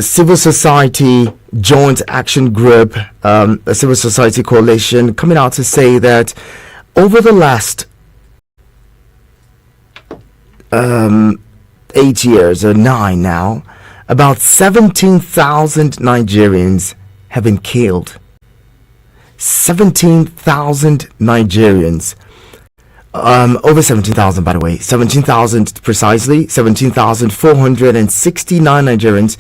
civil society joint action group, a civil society coalition, coming out to say that over the last 8 years or 9 now, about 17,000 Nigerians have been killed. 17,000 Nigerians. Over 17,000, by the way. 17,000 precisely. 17,469 Nigerians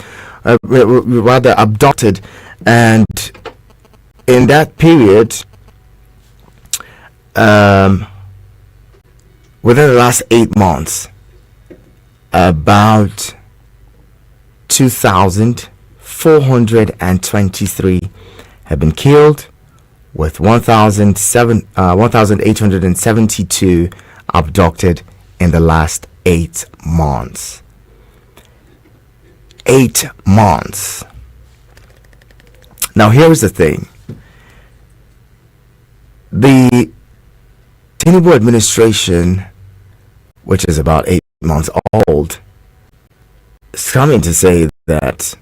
rather abducted. And in that period, within the last 8 months, about 2,423 have been killed, with 1,872 abducted in the last 8 months. 8 months. Now here's the thing. The Tinubu administration, which is about 8 months old, is coming to say that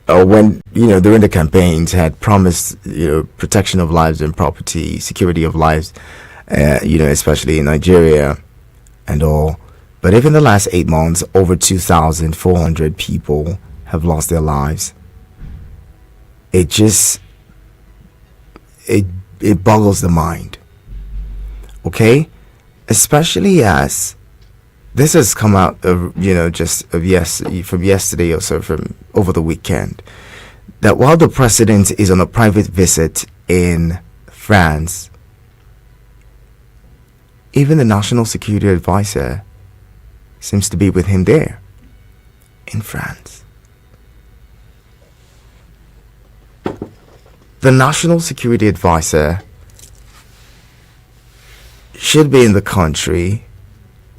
when, during the campaigns had promised, protection of lives and property, security of lives, especially in Nigeria and all. But if in the last 8 months, over 2,400 people have lost their lives, it boggles the mind. Okay? Especially as this has come out of, from yesterday or so, from over the weekend, that while the president is on a private visit in France, even the national security advisor seems to be with him there in France. The national security advisor should be in the country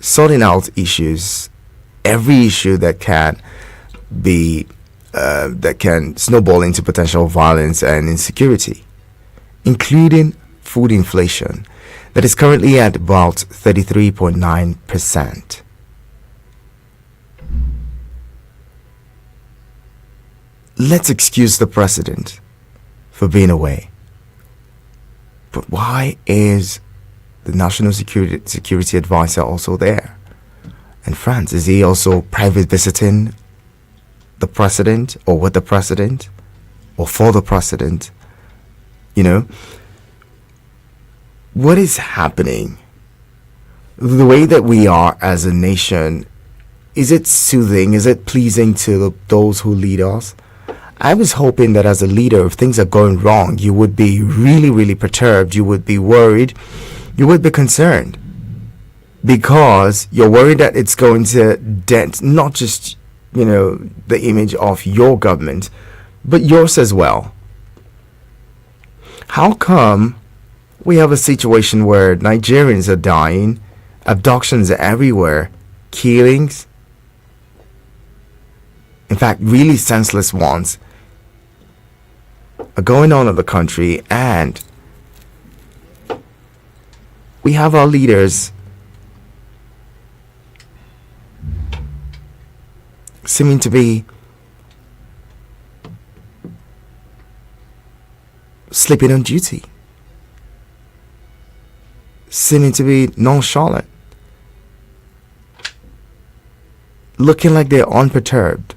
sorting out issues, every issue that can be that can snowball into potential violence and insecurity, including food inflation that is currently at about 33.9%. Let's excuse the president for being away, but why is the national security advisor also there in France? Is he also private visiting the president, or with the president, or for the president? What is happening? The way that we are as a nation, is it soothing? Is it pleasing to those who lead us? I was hoping that as a leader, if things are going wrong, you would be really, really perturbed. You would be worried. You would be concerned, because you're worried that it's going to dent not just, the image of your government, but yours as well. How come we have a situation where Nigerians are dying, abductions are everywhere, killings, in fact, really senseless ones, are going on in the country, and we have our leaders seeming to be sleeping on duty, seeming to be nonchalant, looking like they're unperturbed.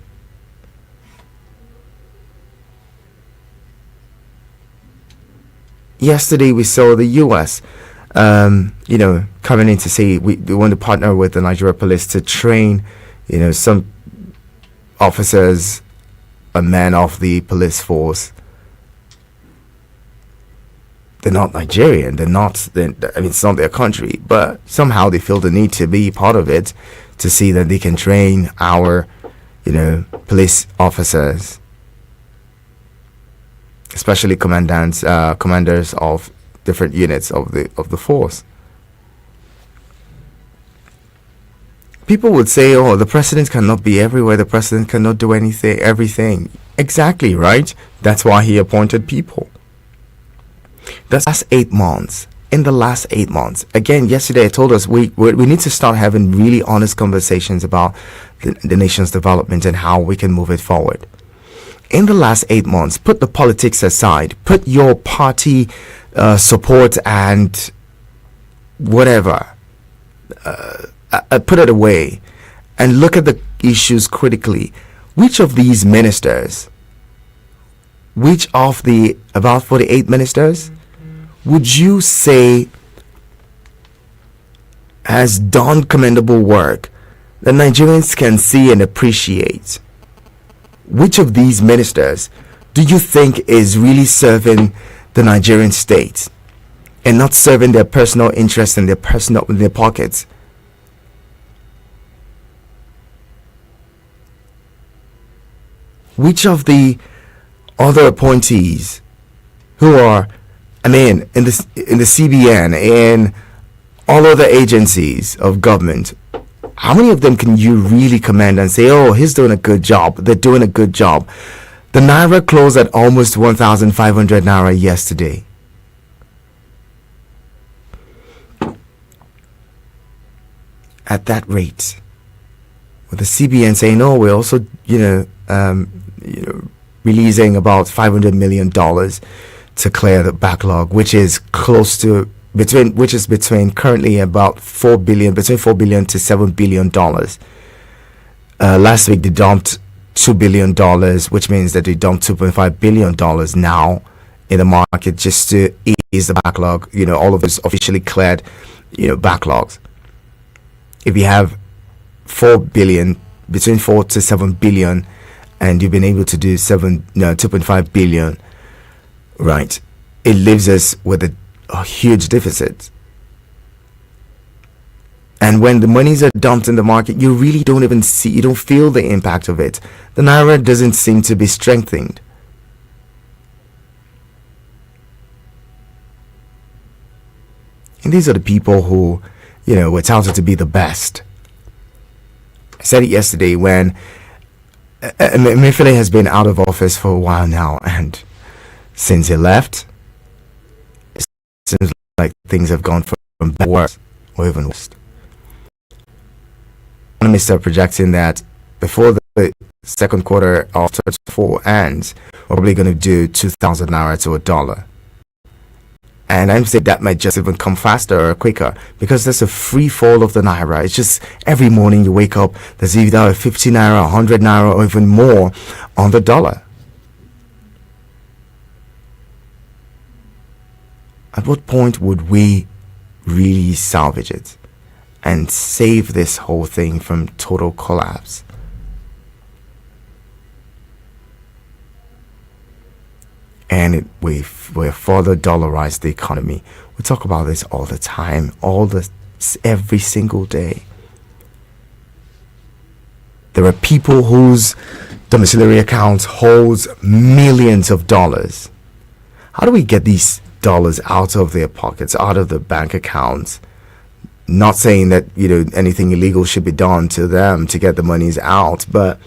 Yesterday we saw the U.S. coming in to say we want to partner with the Nigeria police to train, some officers and men of the police force. They're not Nigerian. It's not their country, but somehow they feel the need to be part of it to see that they can train our, police officers, especially commanders of different units of the force. People would say, oh, the president cannot be everywhere. The president cannot do everything. Exactly, right? That's why he appointed people. That's 8 months. in the last 8 months. Again, yesterday I told us we need to start having really honest conversations about the nation's development and how we can move it forward. In the last 8 months, put the politics aside, put your party support and whatever, put it away, and look at the issues critically. Which of these ministers, which of the about 48 ministers, would you say has done commendable work that Nigerians can see and appreciate? Which of these ministers do you think is really serving the Nigerian state and not serving their personal interests and their pockets? Which of the other appointees who are, in the CBN and all other agencies of government, how many of them can you really commend and say, oh, he's doing a good job, they're doing a good job? The Naira closed at almost 1,500 Naira yesterday. At that rate, with the CBN saying, oh, we're also, releasing about $500 million to clear the backlog, which is between currently about between $4 billion to $7 billion. Last week they dumped $2 billion, which means that they dumped $2.5 billion now in the market just to ease the backlog. All of this officially cleared, backlogs. If you have 4 billion, between 4 to 7 billion, and you've been able to do 2.5 billion, right, it leaves us with a huge deficit. And when the monies are dumped in the market, you really don't even see, you don't feel the impact of it. The Naira doesn't seem to be strengthened. And these are the people who, were touted to be the best. I said it yesterday when Emefiele has been out of office for a while now, and since he left, it seems like things have gone from bad to worse, or even worse. Economists are projecting that before the second quarter of 2024 ends, we're probably going to do 2,000 Naira to a dollar. And I'm saying that might just even come faster or quicker, because there's a free fall of the Naira. It's just every morning you wake up, there's either a 50 Naira, 100 Naira, or even more on the dollar. At what point would we really salvage it and save this whole thing from total collapse? And we further dollarize the economy. We talk about this all the time, every single day. There are people whose domiciliary accounts holds millions of dollars. How do we get these dollars out of their pockets, out of the bank accounts? Not saying that anything illegal should be done to them to get the monies out, but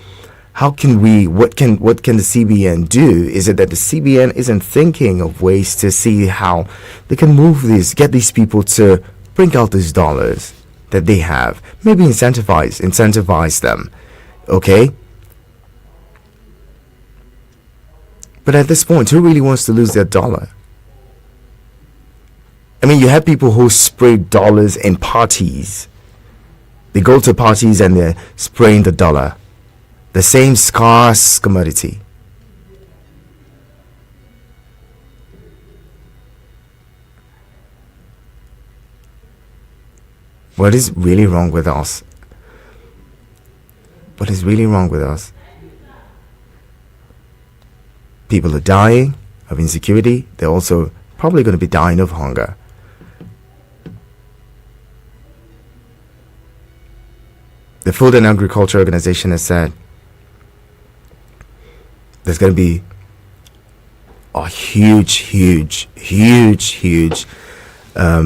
how can what can the CBN do? Is it that the CBN isn't thinking of ways to see how they can get these people to bring out these dollars that they have? Maybe incentivize them, okay? But at this point, who really wants to lose their dollar? You have people who spray dollars in parties. They go to parties and they're spraying the dollar. The same scarce commodity. What is really wrong with us? What is really wrong with us? People are dying of insecurity. They're also probably going to be dying of hunger. The Food and Agriculture Organization has said there's going to be a huge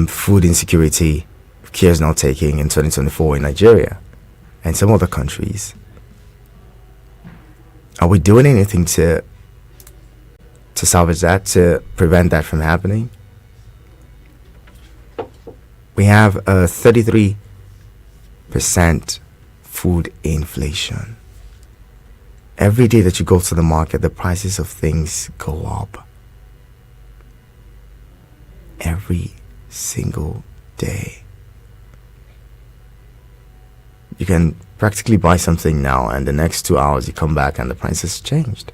food insecurity if care is not taking in 2024 in Nigeria and some other countries. Are we doing anything to salvage that, to prevent that from happening? We have a 33% food inflation. Every day that you go to the market, the prices of things go up. Every single day. You can practically buy something now, and the next 2 hours you come back and the price has changed.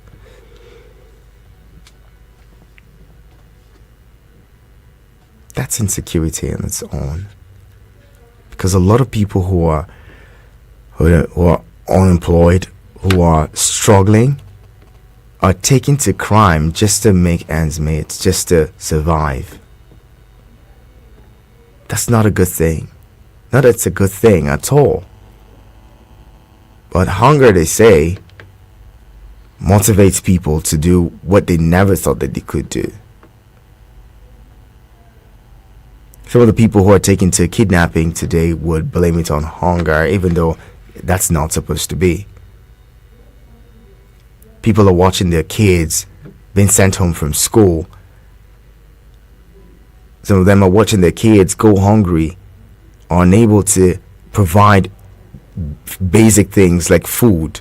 That's insecurity in its own. Because a lot of people who are unemployed, who are struggling, are taking to crime just to make ends meet, just to survive. That's not a good thing. Not that it's a good thing at all. But hunger, they say, motivates people to do what they never thought that they could do. Some of the people who are taken to kidnapping today would blame it on hunger, even though that's not supposed to be. People are watching their kids being sent home from school. Some of them are watching their kids go hungry, are unable to provide basic things like food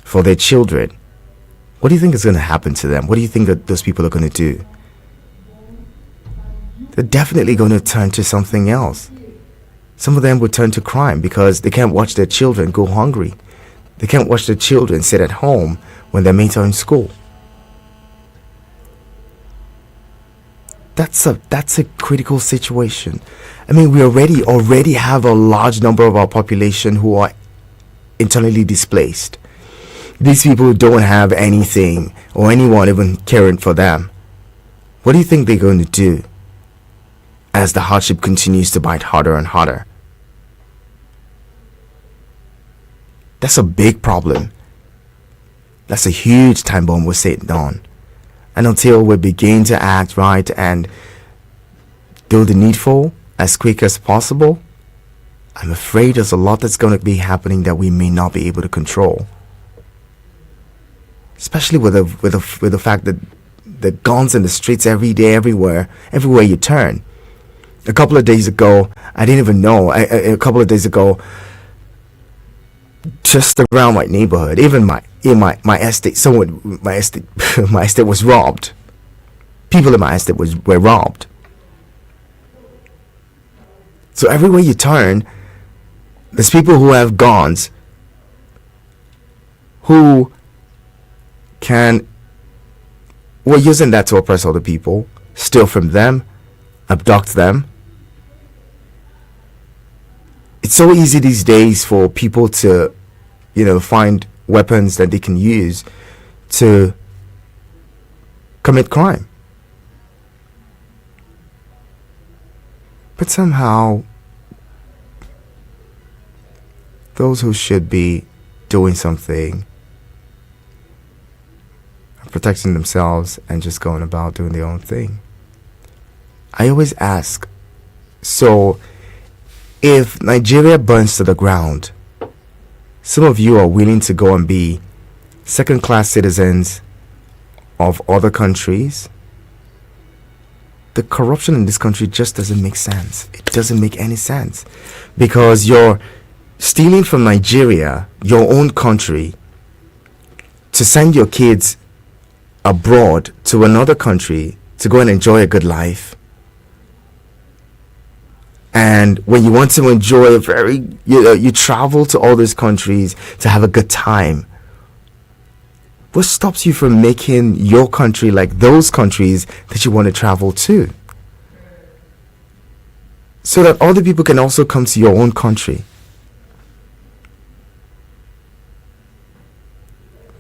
for their children. What do you think is going to happen to them? What do you think that those people are going to do? They're definitely going to turn to something else. Some of them will turn to crime because they can't watch their children go hungry. They can't watch their children sit at home when their mates are in school. That's a critical situation. I mean, we already have a large number of our population who are internally displaced. These people don't have anything or anyone even caring for them. What do you think they're going to do as the hardship continues to bite harder and harder? That's a big problem. That's a huge time bomb we're sitting on. And until we begin to act right and do the needful as quick as possible, I'm afraid there's a lot that's going to be happening that we may not be able to control. Especially with the fact that the guns in the streets every day, everywhere you turn. A couple of days ago, I didn't even know. A couple of days ago, just around my neighborhood, even my estate, my estate was robbed. People in my estate were robbed. So everywhere you turn, there's people who have guns who were using that to oppress other people, steal from them, abduct them. It's so easy these days for people to, find weapons that they can use to commit crime. But somehow, those who should be doing something are protecting themselves and just going about doing their own thing. I always ask, so if Nigeria burns to the ground, some of you are willing to go and be second-class citizens of other countries? The corruption in this country just doesn't make sense. It doesn't make any sense. Because you're stealing from Nigeria, your own country, to send your kids abroad to another country to go and enjoy a good life. And when you want to enjoy you travel to all these countries to have a good time. What stops you from making your country like those countries that you want to travel to? So that other people can also come to your own country.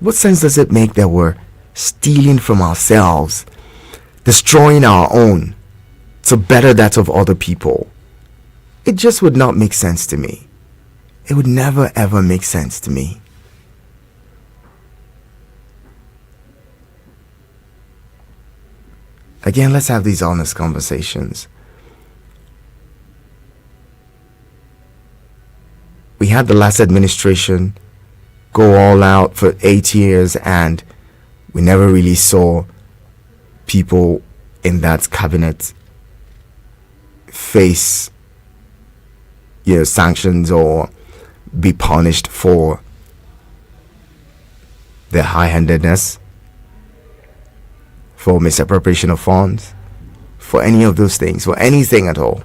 What sense does it make that we're stealing from ourselves, destroying our own to better that of other people? It just would not make sense to me. It would never ever make sense to me. Again, let's have these honest conversations. We had the last administration go all out for 8 years, and we never really saw people in that cabinet face, sanctions or be punished for their high-handedness, for misappropriation of funds, for any of those things, for anything at all?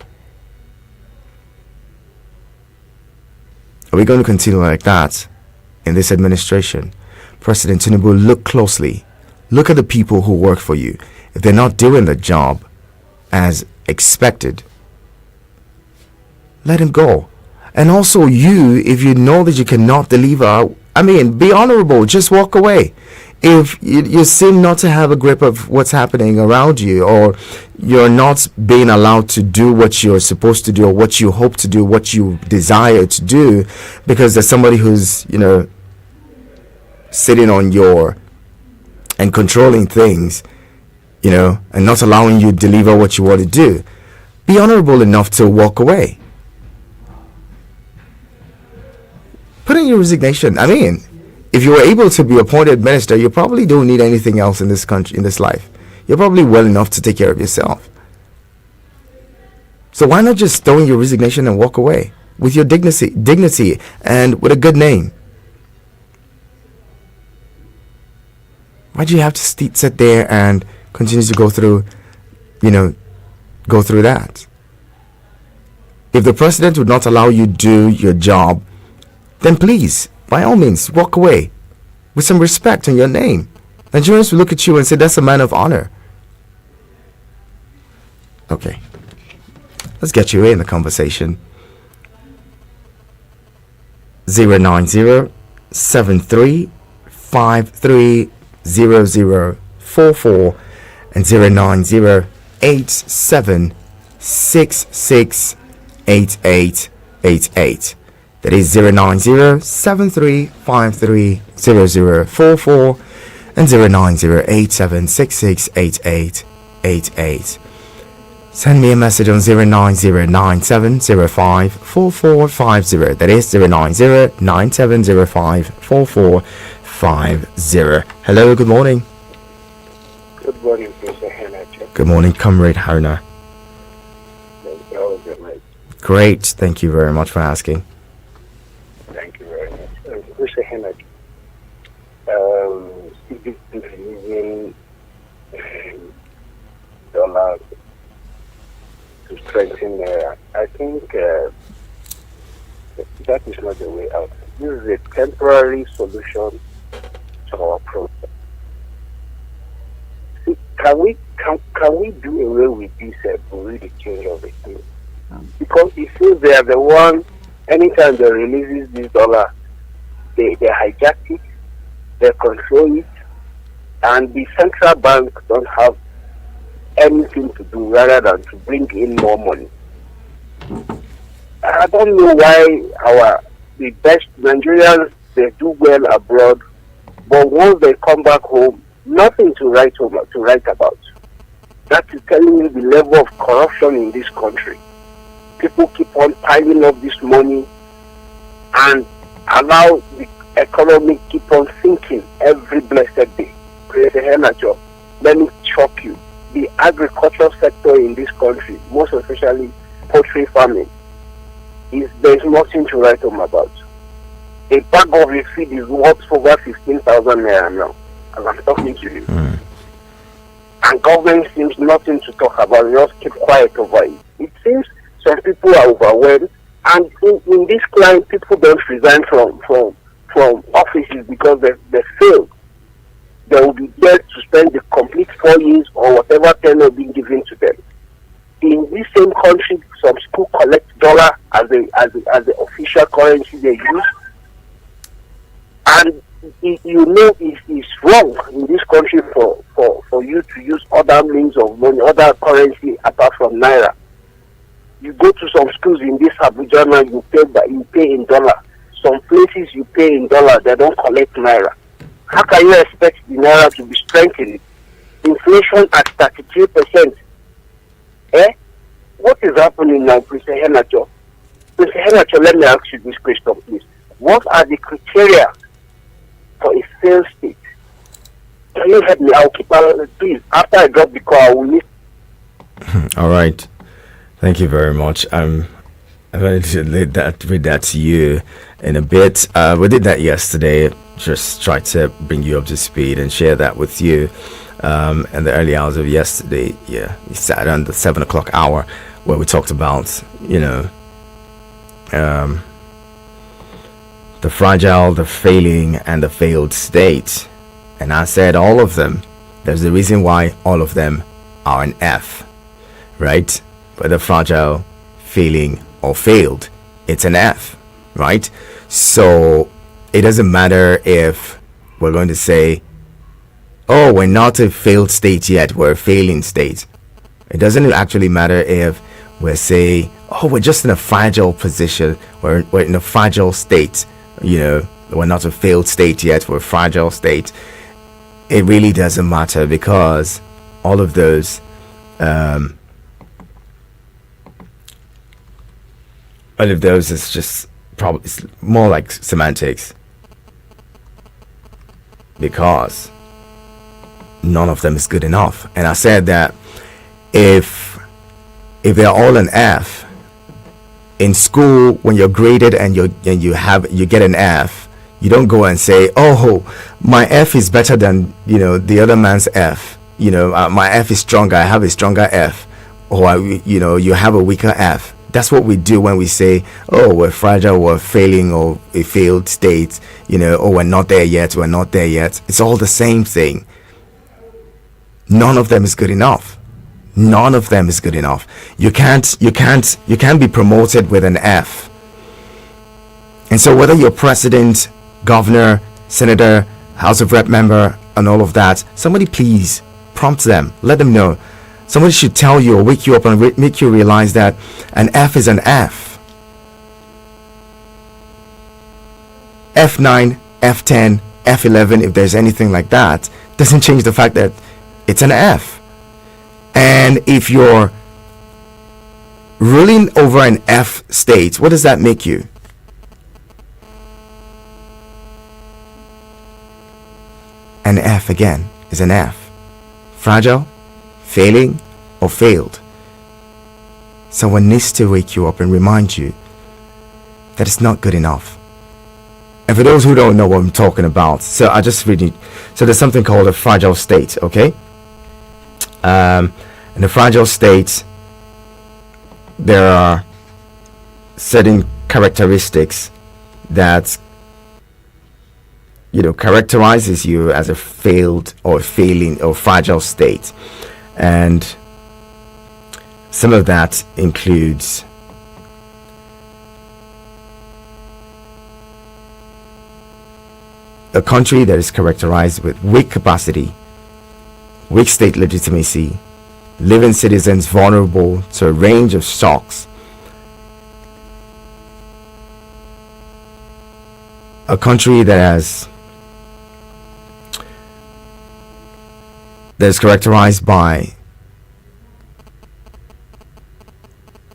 Are we going to continue like that in this administration? President Tinubu, look closely. Look at the people who work for you. If they're not doing the job as expected, let him go. And also you, if you know that you cannot deliver, be honorable, just walk away. If you seem not to have a grip of what's happening around you, or you're not being allowed to do what you're supposed to do, or what you hope to do, what you desire to do, because there's somebody who's, sitting on your and controlling things, and not allowing you to deliver what you want to do, be honorable enough to walk away. Put in your resignation. If you were able to be appointed minister, you probably don't need anything else in this country, in this life. You're probably well enough to take care of yourself. So why not just throw in your resignation and walk away with your dignity and with a good name? Why do you have to sit there and continue to go through that? If the president would not allow you to do your job, then please, by all means, walk away with some respect on your name. Nigerians will look at you and say, that's a man of honor. Okay. Let's get you in the conversation. 090-7353-0044 and 090-8766-8888. That is 090-7353-0044 and 090-8766-8888. Send me a message on 090-9705-4450. That is 090-9705-4450. Hello, good morning. Good morning, Mr. Hannah. Good morning, Comrade Haruna. Great, thank you very much for asking. Thank you very much. Mr. Hannah, citizens using dollars to strengthen I think that is not the way out. This is a temporary solution to our problem. See, can we do away with this really change of the thing? Because it feels they are the one. Anytime they releases this dollar, they hijack it, they control it, and the central bank don't have anything to do rather than to bring in more money. I don't know why the best Nigerians, they do well abroad, but once they come back home, nothing to write about. That is telling you the level of corruption in this country. People keep on piling up this money and allow the economy keep on sinking every blessed day. Let me shock you. The agricultural sector in this country, most especially poultry farming, there's nothing to write home about. A bag of a feed is worth over 15,000 naira now, as I'm talking to you. And government seems nothing to talk about, just keep quiet over it. It seems some people are overwhelmed, and in this climate, people don't resign from offices because they failed. They will be there to spend the complete 4 years or whatever tenure being given to them. In this same country, some school collect dollar as the official currency they use, and it's wrong in this country for you to use other means of money, other currency apart from naira. You go to some schools in this Abuja now, you pay in dollar. Some places you pay in dollar, they don't collect naira. How can you expect the naira to be strengthened? Inflation at 33%. What is happening now, Mr. Henacho? Mr. Henacho, let me ask you this question, please. What are the criteria for a failed state? Can you help me? I'll keep please. After I drop the call, I will need. All right. Thank you very much. I'm going to read that to you in a bit. We did that yesterday. Just try to bring you up to speed and share that with you. In the early hours of yesterday, yeah, we sat on the 7 o'clock hour where we talked about, the fragile, the failing, and the failed state. And I said all of them. There's a reason why all of them are an F, right? Whether fragile, failing, or failed, it's an F, right? So it doesn't matter if we're going to say, oh, we're not a failed state yet, we're a failing state. It doesn't actually matter if we're saying, oh, we're just in a fragile position, we're in a fragile state, we're not a failed state yet, we're a fragile state. It really doesn't matter, because all of those is just probably, it's more like semantics, because none of them is good enough. And I said that if they're all an F in school, when you're graded and you get an F, you don't go and say, oh, my F is better than the other man's F. My F is stronger, I have a stronger F, or you have a weaker F. That's what we do when we say, oh, we're fragile, we're failing, or a failed state, oh, we're not there yet, we're not there yet. It's all the same thing. None of them is good enough. None of them is good enough. You can't be promoted with an F. And so whether you're president, governor, senator, House of Rep member, and all of that, somebody please prompt them, let them know. Somebody should tell you or wake you up and make you realize that an F is an F. F9, F10, F11, if there's anything like that, doesn't change the fact that it's an F. And if you're ruling over an F state, what does that make you? An F again is an F. Fragile, failing, or failed. Someone needs to wake you up and remind you that it's not good enough. And for those who don't know what I'm talking about, so I just read it. So there's something called a fragile state, okay? In the fragile state, there are certain characteristics that characterizes you as a failed or failing or fragile state. And some of that includes a country that is characterized with weak capacity, weak state legitimacy, leaving citizens vulnerable to a range of shocks. A country that is characterized by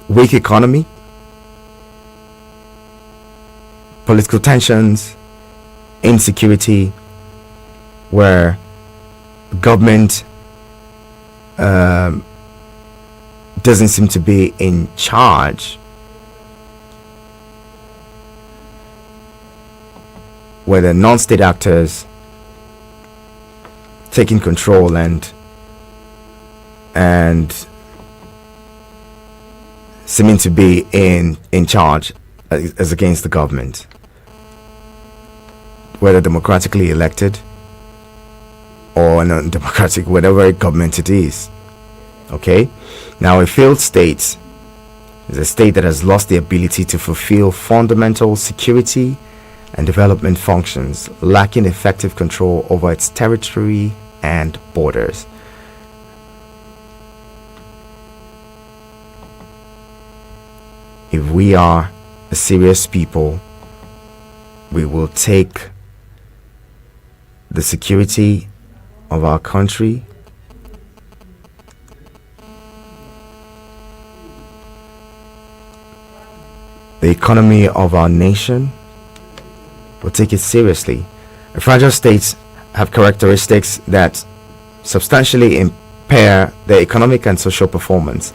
weak economy, political tensions, insecurity, where government doesn't seem to be in charge, where the non-state actors taking control and seeming to be in charge as against the government, whether democratically elected or non-democratic, whatever government it is. Okay, now a failed state is a state that has lost the ability to fulfill fundamental security and development functions, lacking effective control over its territory and borders. If we are a serious people, we will take the security of our country the economy of our nation, will take it seriously. Fragile states have characteristics that substantially impair their economic and social performance.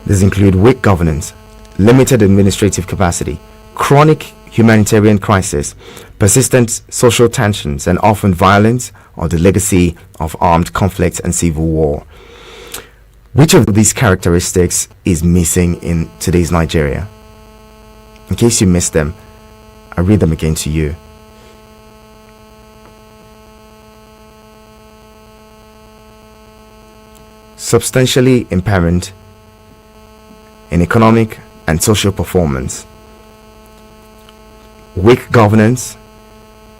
These include weak governance, limited administrative capacity, chronic humanitarian crisis, persistent social tensions, and often violence, or the legacy of armed conflict and civil war. Which of these characteristics is missing in today's Nigeria? In case you missed them, I read them again to you. Substantially impairment in economic and social performance, weak governance,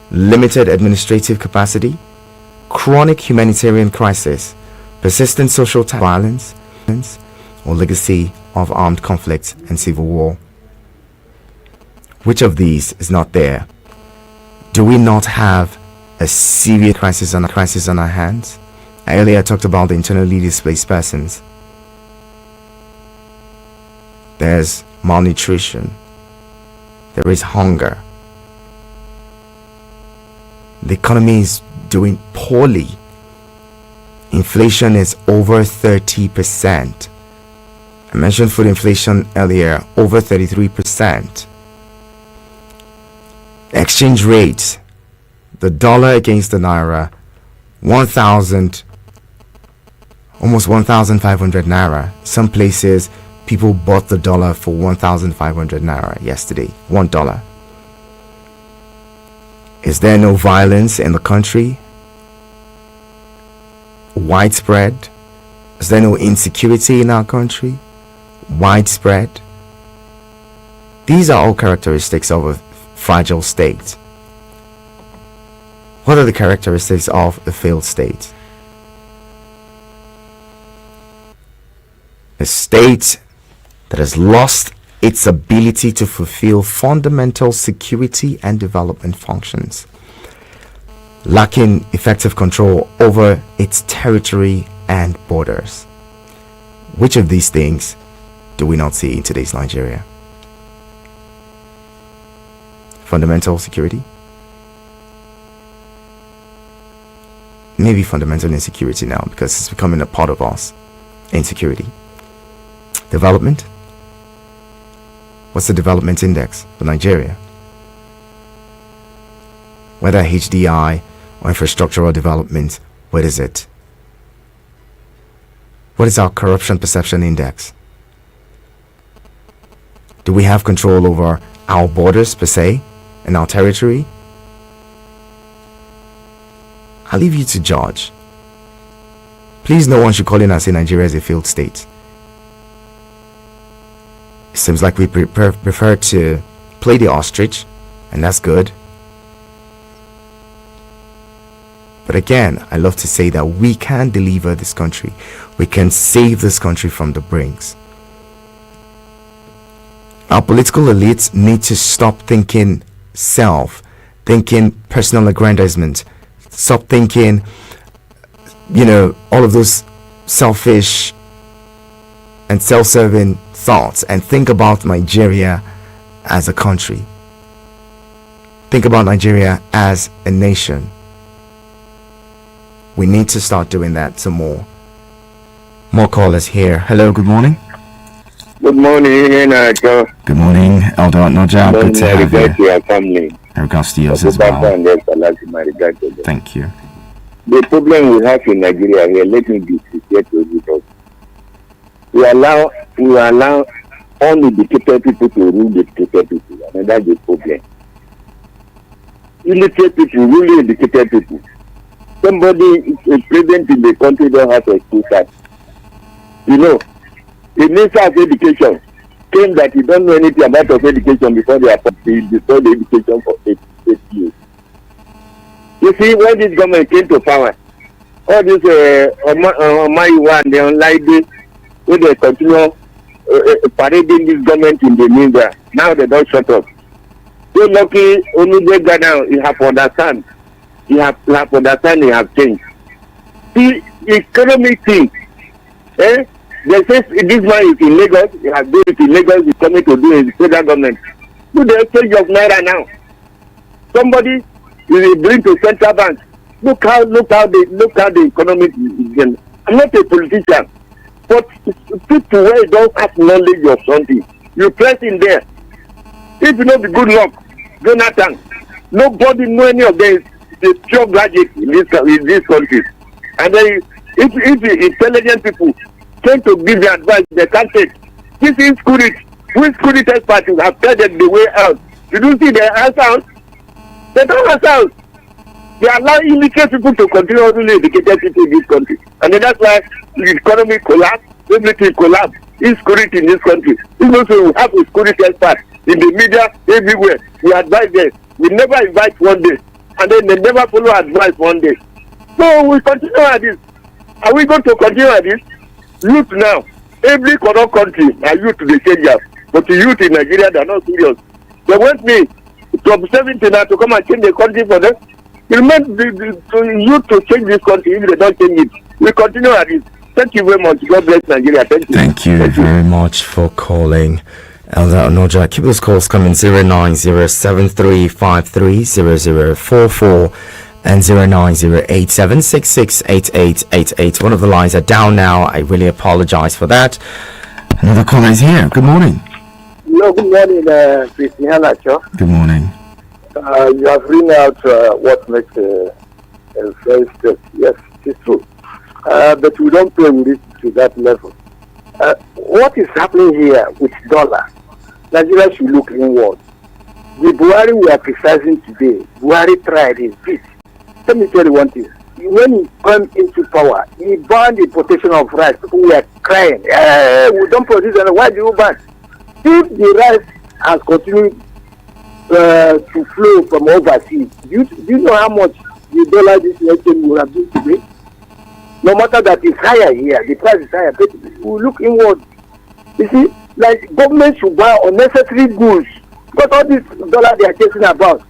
limited administrative capacity, chronic humanitarian crisis, persistent social violence, or legacy of armed conflict and civil war. Which of these is not there? Do we not have a serious crisis on our hands? I earlier talked about the internally displaced persons. There's malnutrition. There is hunger. The economy is doing poorly. Inflation is over 30%. I mentioned food inflation earlier, over 33%. Exchange rate, the dollar against the naira, almost 1,500 naira. Some places people bought the dollar for 1,500 naira yesterday. $1. Is there no violence in the country? Widespread. Is there no insecurity in our country? Widespread. These are all characteristics of a fragile state. What are the characteristics of a failed state? A state that has lost its ability to fulfill fundamental security and development functions, lacking effective control over its territory and borders. Which of these things do we not see in today's Nigeria? Fundamental security? Maybe fundamental insecurity now, because it's becoming a part of us. Insecurity. Development? What's the development index for Nigeria? Whether HDI or infrastructural development, what is it? What is our corruption perception index? Do we have control over our borders per se and our territory? I'll leave you to judge. Please, no one should call in and say Nigeria is a failed state. It seems like we prefer to play the ostrich, and that's good. But again, I love to say that we can deliver this country. We can save this country from the brinks. Our political elites need to stop thinking thinking personal aggrandizement. Stop thinking, all of those selfish and self-serving thoughts, and think about Nigeria as a country. Think about Nigeria as a nation. We need to start doing that some more. More callers here. Hello, good morning. Good morning, Joe. Good morning, Elder Noja. Good to have you. To your family. In regards to yours as well. Thank you. The problem we have in Nigeria here, let me be sincere to you. We allow uneducated people to rule the educated people, and that's the problem. Illiterate people, really educated people. Somebody, a president in the country, don't have a school card. The Minister of Education claimed that he don't know anything about education before the education for 8 years. You see, when this government came to power, all this Omaiwa and the online when they continue parading this government in the media, now they don't shut up. So lucky, only they go down, you have to understand. You have changed. See, the economic thing, they say this man is in Lagos, he has done it in Lagos, he's coming to do in the federal government. Do the exchange of naira now. Somebody will bring to central bank. Look how the economic is. I'm not a politician. But people where don't have knowledge of something, you press in there. If you know the good luck, Jonathan, nobody know any of them is pure graduate in this country. And then if the intelligent people tend to give the advice, they can't take. This insecurity, which security experts have told them the way out. You don't see their answer out? They don't answer out. They allow illiterate people to continue only educated people in this country. And then that's why the economy collapse, everything collapse, insecurity in this country. Even though we have a security expert in the media everywhere, we advise them. We never invite one day. And then they never follow advice one day. So we continue at this. Are we going to continue at this? Youth now, every corrupt country are youth to the change. But the youth in Nigeria, they are not serious. They want me from 70 now to come and change the country for them. It remains the youth to change this country if they don't change it. We continue at this. Thank you very much. God bless Nigeria. Thank you. Thank you very much for calling. Elder Onoja, keep those calls coming. 09073530044 and 09087668888. One of the lines are down now. I really apologize for that. Another caller is here. Good morning. Hello, good morning, Christiana. Good morning. You have written out what makes a very stress. Yes, it's true. But we don't play with it to that level. What is happening here with dollar? Nigeria should look inward. The Buhari we are criticizing today, Buhari tried his best. Let me tell you one thing. When he came into power, he banned the importation of rice. People were crying, we don't produce it. Why do you ban? If the rice has continued to flow from overseas, do you know how much the dollar this nation will have been today? No matter that it's higher here, the price is higher, but we look inward. You see, like government should buy unnecessary goods. Because all this dollar they are chasing about,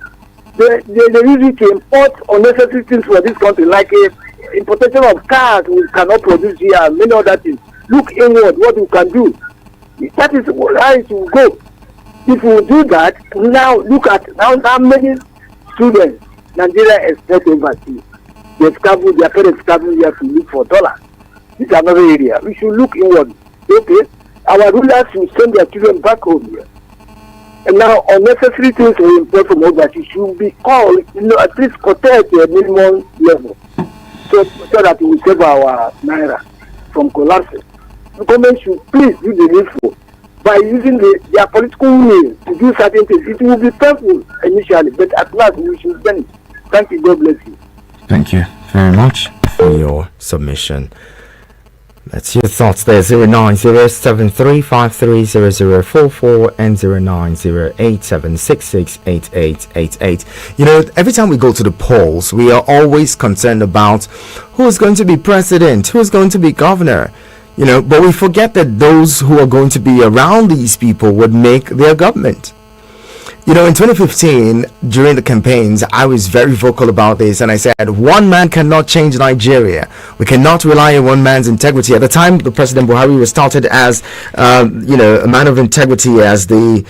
they use it to import unnecessary things for this country, like importation of cars we cannot produce here and many other things. Look inward, what we can do. That is how it will go. If we do that, now look at how many students Nigeria export overseas. They travel, their parents travel here to look for dollars. This is another area. We should look inward. Okay, our rulers should send their children back home here. And now unnecessary things we import from overseas should be called, at least curtailed to a minimum level, so that we will save our naira from collapsing. The government should please do the needful by using their political will to do certain things. It will be painful initially, but at last we should spend it. Thank you. God bless you. Thank you very much for your submission. Let's hear your thoughts there. 09073530044 and 09087668888. You know, every time we go to the polls, we are always concerned about who is going to be president, who is going to be governor. You know, but we forget that those who are going to be around these people would make their government. You know, in 2015, during the campaigns, I was very vocal about this, and I said, one man cannot change Nigeria. We cannot rely on one man's integrity. At the time, the President Buhari was touted as, a man of integrity, as the,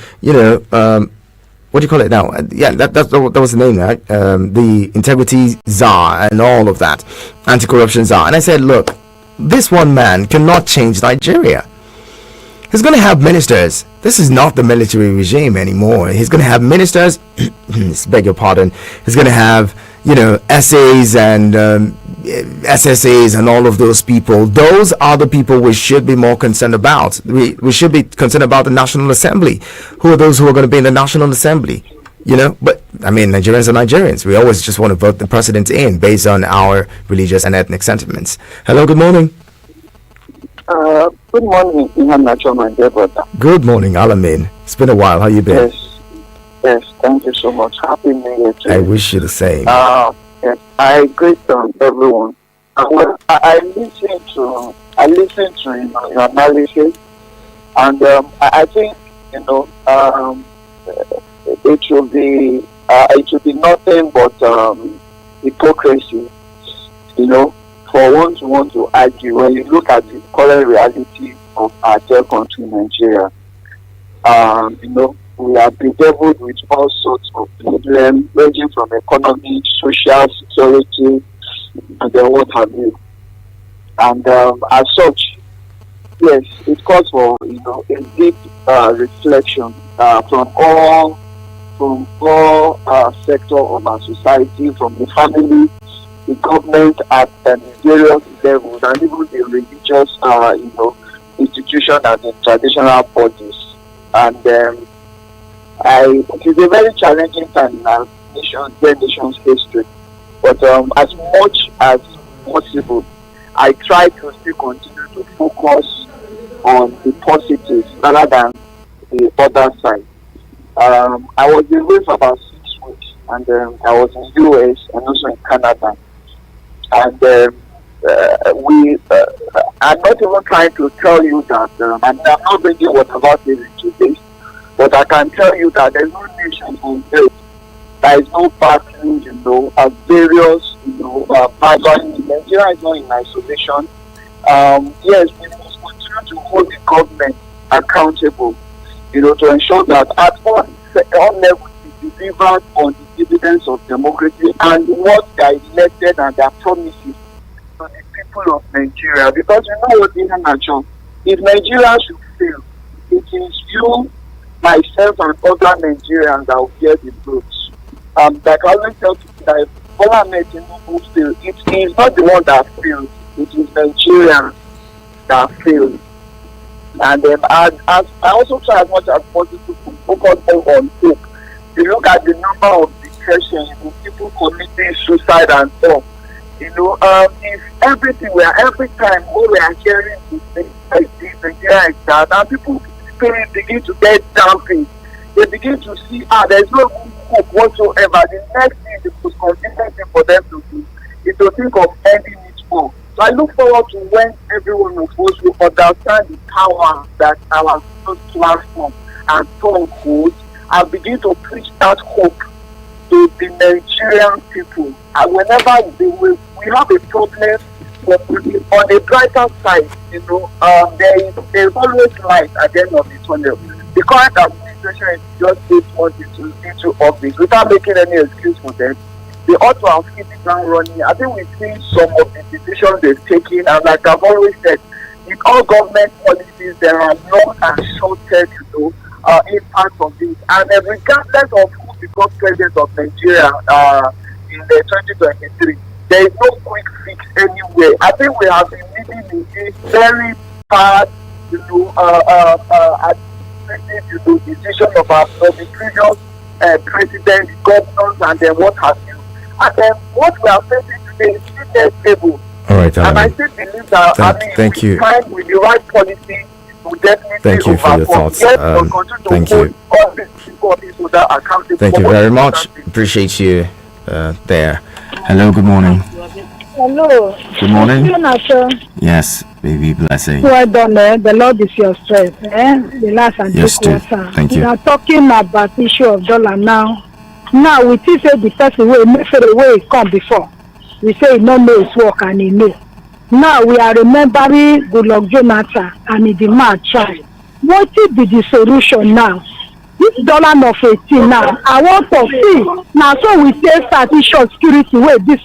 what do you call it now? Yeah, that was the name, right? The integrity czar and all of that, anti-corruption czar. And I said, look, this one man cannot change Nigeria. He's going to have ministers. This is not the military regime anymore. He's going to have ministers. Beg your pardon. He's going to have, SAs and SSAs and all of those people. Those are the people we should be more concerned about. We should be concerned about the National Assembly. Who are those who are going to be in the National Assembly? But I mean, Nigerians are Nigerians. We always just want to vote the president in based on our religious and ethnic sentiments. Hello, good morning. Good morning, Nacho, my dear brother. Good morning, Alamin. It's been a while. How you been? Yes, thank you so much. Happy New Year to you. I wish you the same. Yes, I greet everyone. Well, I listen to your analysis, and I think it should be nothing but hypocrisy, for one to want to argue when you look at the current reality of our dear country, Nigeria. We are bedeviled with all sorts of problems, ranging from economy, social security, and then what have you. And as such, yes, it calls for a deep reflection from all sectors of our society, from the family, the government at various levels, and even the religious institution and the traditional bodies. And it is a very challenging time in our nation's history. But as much as possible, I try to still continue to focus on the positives rather than the other side. I was away for about 6 weeks, and I was in the US and also in Canada. And I'm not even trying to tell you that, and I'm not bringing whatever things into this, but I can tell you that there's no nation on earth, there is no battling, at various, battling. Nigeria is not in isolation. Yes, we must continue to hold the government accountable, to ensure that at all levels it delivers on the dividends of democracy and what they are elected and their promises to the people of Nigeria. Because you know what, in a nutshell, if Nigeria should fail, it is you, myself, and other Nigerians that will get the fruits. Like I always tell people that if Bola Ahmed Tinubu fail, it is not the one that fails, it is Nigerians that fail. And I also try as much as possible to focus on hope. You look at the number of depression, people committing suicide and stuff. If every time we are hearing this Nigeria is that, and people spirit begin to get down, they begin to see there's no hope whatsoever. The next thing, the most consistent thing for them to do is to think of ending it all. So I look forward to when everyone of us will understand the power that our platform and tongue holds and begin to preach that hope to the Nigerian people. And whenever we have a problem, on the brighter side, there is always light at the end of the tunnel. The current administration is just 8 months into office without making any excuse for them. They ought to have hit the ground running. I think we've seen some of the decisions they've taken, and like I've always said, in all government policies, there are long and short-term, impacts of this. And regardless of who becomes president of Nigeria in the 2023, there is no quick fix anywhere. I think we have been living in this very bad, administrative, decision of the previous president, governors, and then what have you. And then what we are facing today is still stable. All right, and I still believe that thank you. Time with the right policy, will definitely thank you for your thoughts. Thank you. Thank you very much. Appreciate you there. Hello, good morning. Hello. Good morning. Yes, baby blessing. Well done, the Lord is your strength. The last and yes, too. Thank you. We are talking about the issue of dollar now. Now we see say the person way come before. We say he no know his work and he know. Now we are remembering Goodluck Jonathan and he demand try. What will be the solution now? This dollar of 18 now, I want to see. Now so we say start issue security way this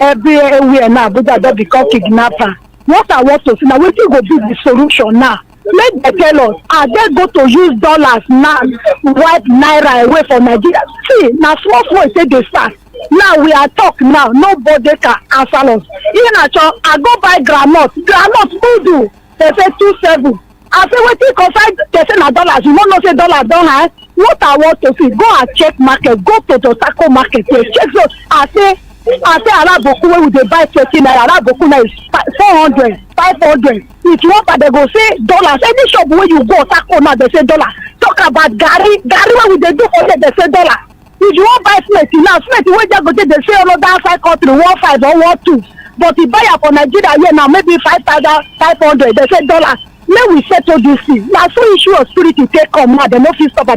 everywhere now, but that become kidnapper. What I want to see now, what will go be the solution now? Make them tell us, are they go to use dollars now, wipe naira away from Nigeria? See, now small say they start. Now we are talking now, nobody can answer us. Even I go buy groundnut voodoo, they say 27. I say wetin concern they say na dollars, you no know say dollar don high. What I want to see, go and check market, go to the taco market, check so I say Araboku wey we dey buy 30 naira, Araboku now is 400, 500. If you want they go say dollars. Any shop where you go taco now they say dollar. Talk about garri wey we dey do for there they say dollar. If you want buy cement now, cement wey just go take they say all other outside country 1.5 or 1.2. But if buy for Nigeria here now maybe 5,500 they say dollar. Make we settle this thing. Now so issue of security take come now, they no fit stop,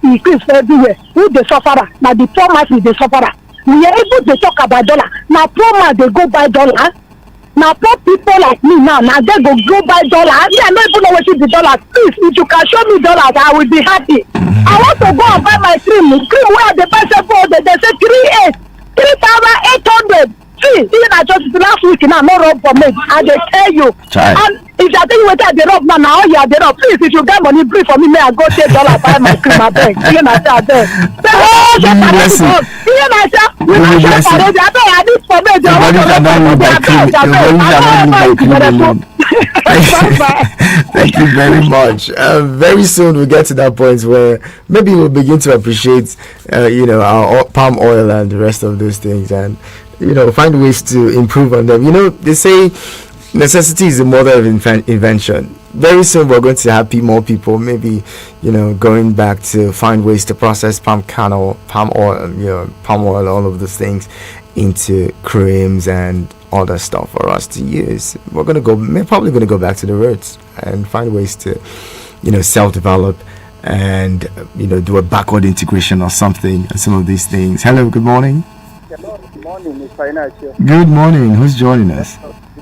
increase for everywhere. Who the sufferer? Now the poor man is the sufferer. We are able to talk about dollar. Now poor man they go buy dollar. Now poor people like me now they go buy dollar. Me I don't even know what is the dollar. Please, if you can show me dollars, I will be happy. I want to go and buy my cream where they buy 700, they say 3,800. See, even I just last week now, no rub for me. I they tell you. And If you are taking what I dey rub now you are dey rub. Please, if you get money, bring for me. May I go take dollar buy my cream abeg. You know say abeg. Oh, Give you blessing. you know say Give you blessing. abeg I need for me. Your body shall not live by cream. Your body shall not live by cream alone. Thank you very much. Very soon we'll get to that point where maybe we'll begin to appreciate, our palm oil and the rest of those things, and find ways to improve on them. They say necessity is the mother of invention. Very soon we're going to have more people, maybe going back to find ways to process palm kernel, palm oil, all of those things into creams and other stuff for us to use. We're probably gonna go back to the roots and find ways to self-develop and do a backward integration or something and some of these things. Hello, good morning. Hello, good morning, Mr. Inacho. Good morning. Who's joining us?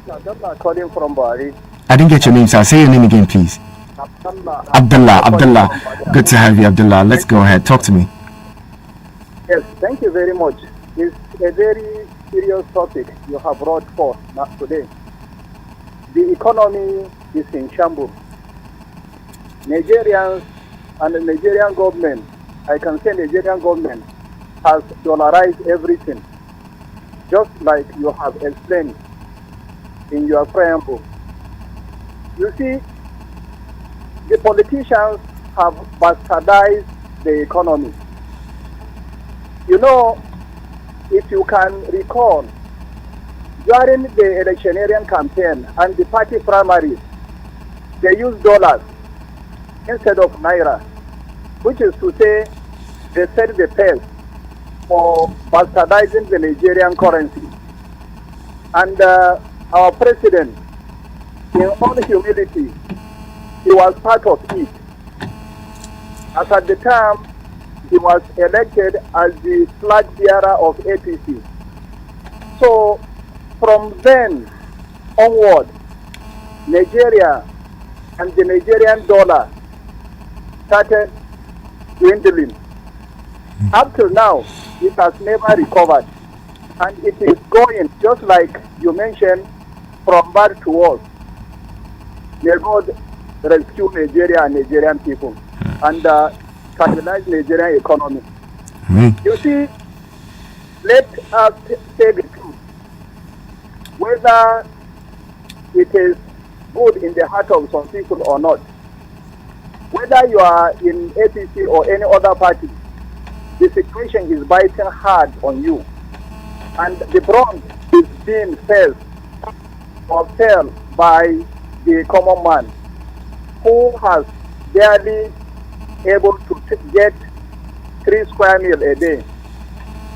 I'm calling from Bari. I didn't get your name, sir. Say your name again, please. Abdullah. Good to have you, Abdullah. Let's go ahead. Talk to me. Yes, thank you very much. It's a very serious topic you have brought forth today. The economy is in shambles. Nigerians and the Nigerian government, I can say Nigerian government has dollarized everything, just like you have explained in your preamble. You see, the politicians have bastardized the economy. If you can recall, during the electioneering campaign and the party primaries, they used dollars instead of naira, which is to say they set the pace for bastardizing the Nigerian currency. And our president, in all humility, he was part of it. As at the time, he was elected as the flag bearer of APC. So, from then onward, Nigeria and the Nigerian dollar started dwindling. Up till now, it has never recovered. And it is going, just like you mentioned, from bad to worse. May God rescue Nigeria and Nigerian people and stabilize Nigerian economy. You see, let us say the truth. Whether it is good in the heart of some people or not, whether you are in APC or any other party, the situation is biting hard on you. And the brunt is being felt by the common man, who has barely able to get 3 square meal a day.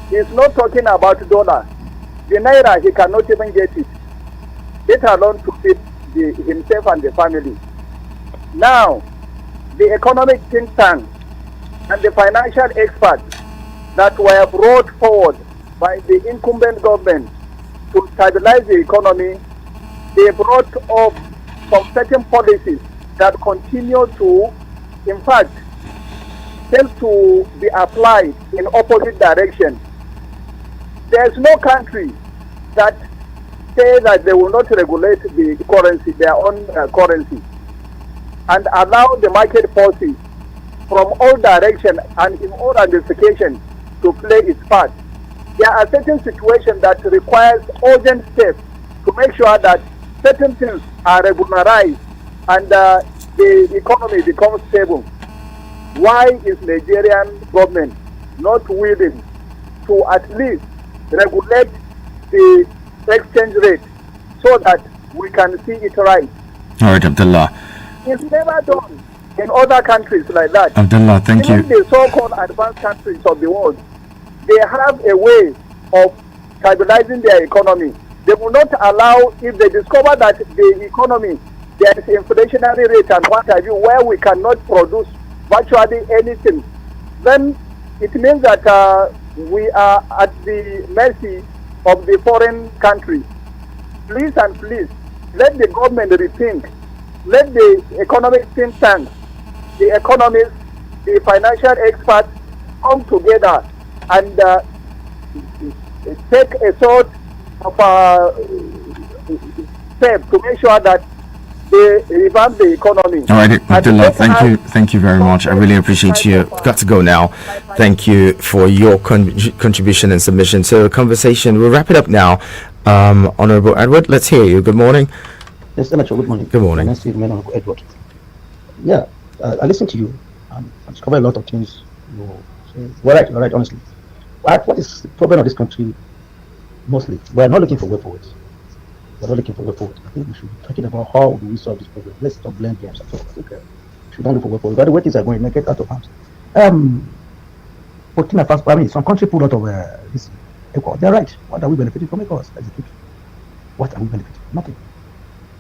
He's not talking about dollar. The naira, he cannot even get it, let alone to feed himself and the family. Now, the economic think tank and the financial experts that were brought forward by the incumbent government to stabilize the economy, they brought up some certain policies that continue to, in fact, tend to be applied in opposite direction. There is no country that say that they will not regulate the currency, their own currency, and allow the market forces from all directions and in all ramifications to play its part. There are certain situations that requires urgent steps to make sure that certain things are regularized and the economy becomes stable. Why is Nigerian government not willing to at least regulate the exchange rate so that we can see it right? All right, Abdullah. It's never done in other countries like that. Abdullah, thank you. Even the so-called advanced countries of the world, they have a way of stabilizing their economy. They will not allow, if they discover that the economy, there is inflationary rate and what have you, where we cannot produce virtually anything, then it means that we are at the mercy of the foreign countries. Please and please, let the government rethink. Let the economic think tanks, the economists, the financial experts come together and take a sort of step to make sure that they revamp the economy. All right, And the Abdullah, person thank you very much. I really appreciate you. Got to go now. Thank you for your contribution and submission to the conversation. We'll wrap it up now. Honorable Edward, let's hear you. Good morning. Yes, Senator, good morning. Good morning. Nice to meet Honorable Edward. Yeah, I listened to you. I discovered a lot of things. You say, you're right, honestly. What is the problem of this country? Mostly, we're not looking for way forward. We're not looking for way forward. I think we should be talking about how do we solve this problem. Let's stop blame games. I think we should not look for way forward. But the way things are going, they get out of hands. Burkina Faso, I mean, some country pulled out of this ECOWAS. They're right. What are we benefiting from ECOWAS? That's the truth. What are we benefiting? Nothing.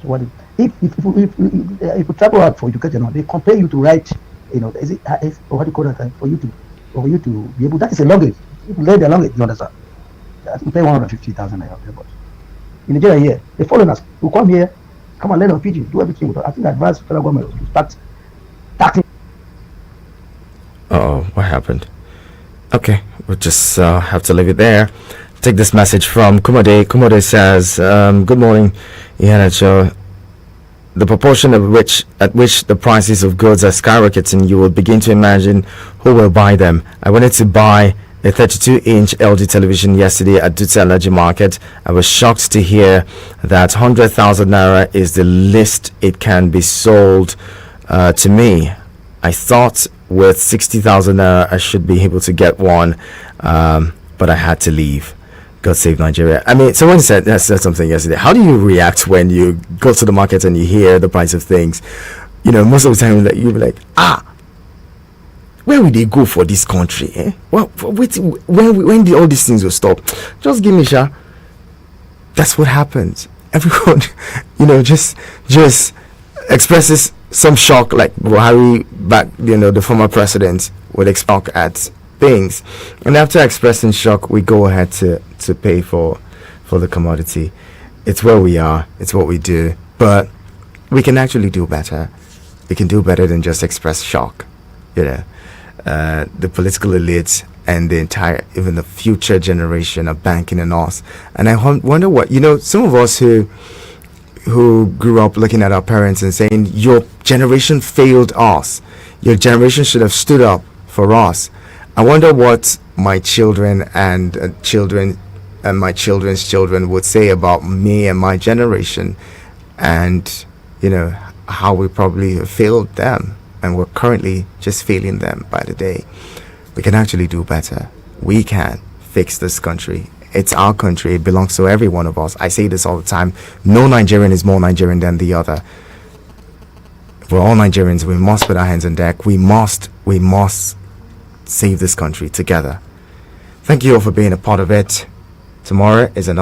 So what if you travel out for education, they compare you to write, is it or what do you call that for you to be able? That is a language. If you learn the language, you understand. I think pay 150,000 naira. But in Nigeria here, they follow us. We come here, come and learn on PG, do everything with us. I think the advice federal government to start taxing. What happened? Okay, we'll just have to leave it there. Take this message from Kumade. Kumade says, good morning, Ihanacho. The proportion at which the prices of goods are skyrocketing, you will begin to imagine who will buy them. I wanted to buy a 32-inch LG television yesterday at Dutse Allergy Market. I was shocked to hear that 100,000 naira is the least it can be sold to me. I thought with 60,000 naira I should be able to get one, but I had to leave. God save Nigeria. I mean, someone said something yesterday. How do you react when you go to the market and you hear the price of things? Most of the time you'll be like, where will they go for this country? Eh? Well, wait, when all these things will stop? Just give me sha. That's what happens. Everyone, just expresses some shock, like Buhari back, the former president would shock at things, and after expressing shock, we go ahead to pay for the commodity. It's where we are. It's what we do, but we can actually do better. We can do better than just express shock. The political elites and even the future generation are banking on us. And I wonder what, some of us who grew up looking at our parents and saying, your generation failed us. Your generation should have stood up for us. I wonder what my children and my children's children would say about me and my generation, and how we probably have failed them, and we're currently just failing them by the day. We can actually do better. We can fix this country. It's our country. It belongs to every one of us. I say this all the time. No Nigerian is more Nigerian than the other. We're all Nigerians. We must put our hands on deck. We must save this country together. Thank you all for being a part of it. Tomorrow is another